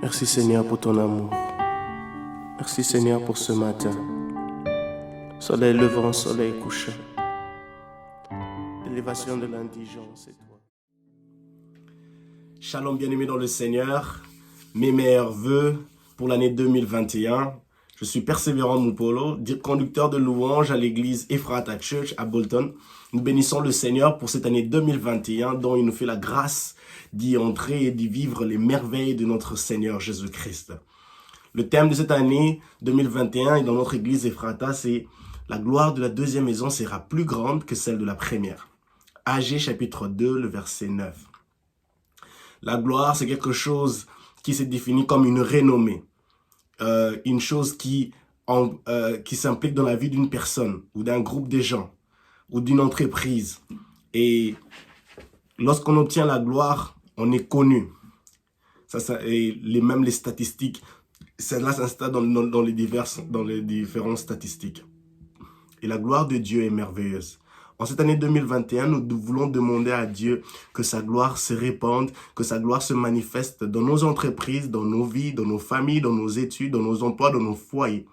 Merci Seigneur pour ton amour. Merci Seigneur pour ce matin. Soleil levant, soleil couchant. Élévation de l'indigence, c'est toi. Shalom bien-aimés dans le Seigneur. Mes meilleurs vœux pour l'année 2021. Je suis Persévérant Moupolo, conducteur de louanges à l'église Ephrata Church à Bolton. Nous bénissons le Seigneur pour cette année 2021 dont il nous fait la grâce d'y entrer et d'y vivre les merveilles de notre Seigneur Jésus-Christ. Le thème de cette année 2021 et dans notre église Ephrata, c'est « La gloire de la deuxième maison sera plus grande que celle de la première ». Agé chapitre 2, le verset 9. La gloire, c'est quelque chose qui se définit comme une renommée. Une chose qui s'implique dans la vie d'une personne ou d'un groupe de gens ou d'une entreprise. Et lorsqu'on obtient la gloire, on est connu. Même les statistiques, cela s'installe dans les différentes statistiques. Et la gloire de Dieu est merveilleuse. En cette année 2021, nous voulons demander à Dieu que sa gloire se répande, que sa gloire se manifeste dans nos entreprises, dans nos vies, dans nos familles, dans nos études, dans nos emplois, dans nos foyers.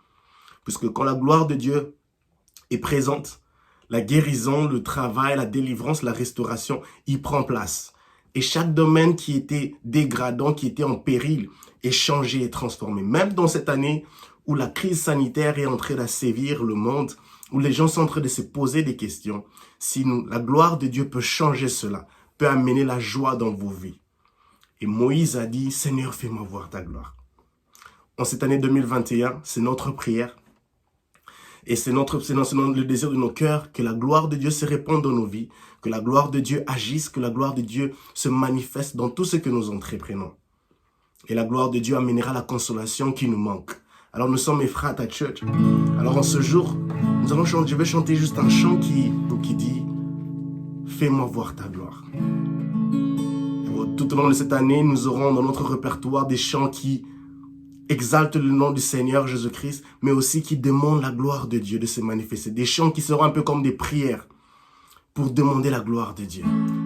Puisque quand la gloire de Dieu est présente, la guérison, le travail, la délivrance, la restauration, y prend place. Et chaque domaine qui était dégradant, qui était en péril, est changé et transformé. Même dans cette année où la crise sanitaire est en train de sévir le monde, où les gens sont en train de se poser des questions, si la gloire de Dieu peut changer cela, peut amener la joie dans vos vies. Et Moïse a dit, Seigneur, fais-moi voir ta gloire. En cette année 2021, c'est notre prière. Et c'est le désir de nos cœurs que la gloire de Dieu se répande dans nos vies, que la gloire de Dieu agisse, que la gloire de Dieu se manifeste dans tout ce que nous entreprenons. Et la gloire de Dieu amènera la consolation qui nous manque. Alors nous sommes Ephrata Church. Alors en ce jour, je vais chanter juste un chant qui dit « Fais-moi voir ta gloire ». Tout au long de cette année, nous aurons dans notre répertoire des chants qui exaltent le nom du Seigneur Jésus-Christ, mais aussi qui demandent la gloire de Dieu de se manifester. Des chants qui seront un peu comme des prières pour demander la gloire de Dieu.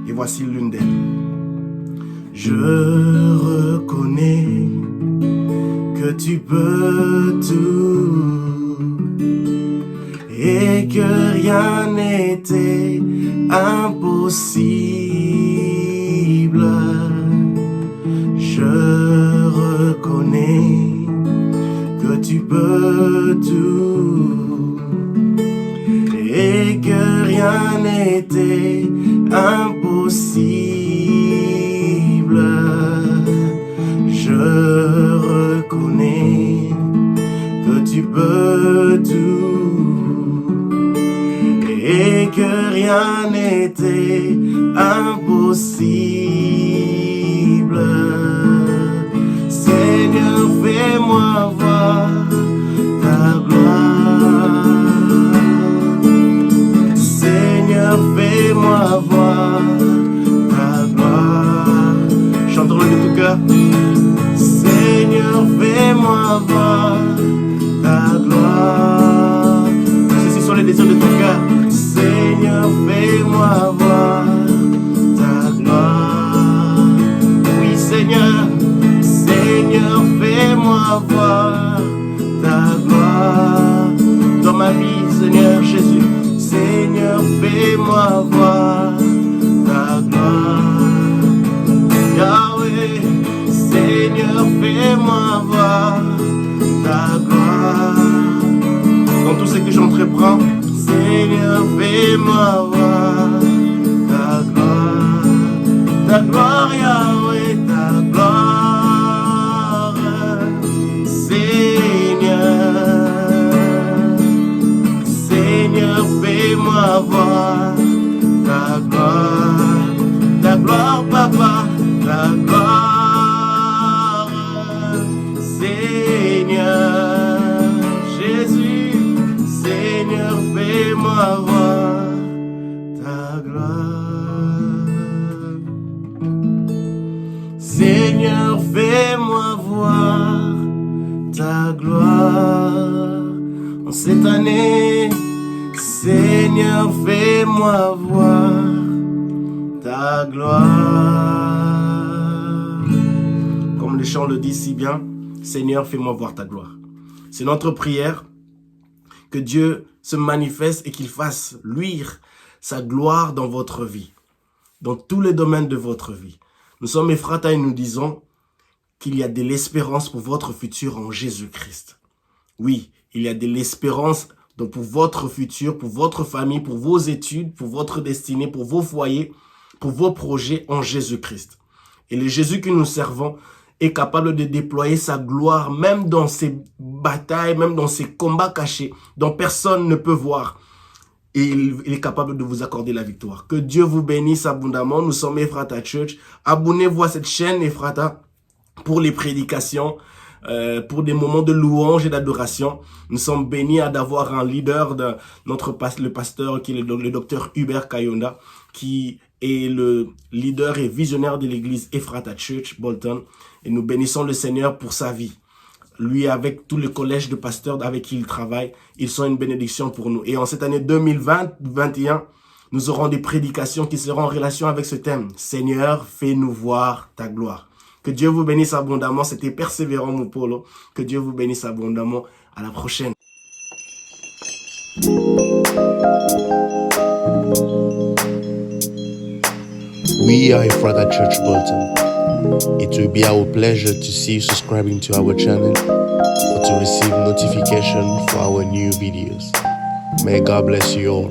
Et voici l'une d'elles. Je reconnais que tu peux tout et que rien n'était impossible. Je reconnais que tu peux tout et que rien n'était impossible. Je reconnais que tu peux tout et que rien n'était impossible. Seigneur, fais-moi voir ta gloire. Seigneur, fais-moi voir ta gloire. Chantons-le de tout cœur. Seigneur, fais-moi voir ta gloire. Ceci sont les désirs de ton cœur. Seigneur, fais-moi voir ta gloire. Oui, Seigneur, Seigneur, fais-moi voir ta gloire. Dans ma vie, Seigneur Jésus, Seigneur, fais-moi voir ta gloire. Yahweh, Seigneur, fais-moi voir ta gloire. Dans tout ce que j'entreprends, Seigneur, fais-moi voir ta gloire. Ta gloire, Yahweh, ta gloire. Seigneur, Seigneur, fais-moi voir ta gloire. Ta gloire, Papa, ta gloire. Seigneur, Jésus, Seigneur, fais-moi voir ta gloire. Seigneur, fais-moi voir ta gloire. En cette année, Seigneur, fais-moi voir ta gloire. le chant le dit si bien, Seigneur, fais-moi voir ta gloire. C'est notre prière que Dieu se manifeste et qu'il fasse luire sa gloire dans votre vie, dans tous les domaines de votre vie. Nous sommes Ephrata et nous disons qu'il y a de l'espérance pour votre futur en Jésus-Christ. Oui, il y a de l'espérance pour votre futur, pour votre famille, pour vos études, pour votre destinée, pour vos foyers, pour vos projets en Jésus-Christ. Et le Jésus que nous servons est capable de déployer sa gloire même dans ces batailles, même dans ces combats cachés dont personne ne peut voir. Et il est capable de vous accorder la victoire. Que Dieu vous bénisse abondamment. Nous sommes Ephrata Church. Abonnez-vous à cette chaîne Ephrata pour les prédications, pour des moments de louange et d'adoration. Nous sommes bénis d'avoir un leader, le pasteur qui est le docteur Hubert Kayonda, qui est le leader et visionnaire de l'église Ephrata Church Bolton. Et nous bénissons le Seigneur pour sa vie. Lui, avec tout le collège de pasteurs avec qui il travaille, ils sont une bénédiction pour nous. Et en cette année 2020-2021, nous aurons des prédications qui seront en relation avec ce thème. Seigneur, fais-nous voir ta gloire. Que Dieu vous bénisse abondamment. C'était Persévérant Mupolo. Que Dieu vous bénisse abondamment. À la prochaine. We are Ephrata Church Bolton. It will be our pleasure to see you subscribing to our channel or to receive notification for our new videos. May God bless you all.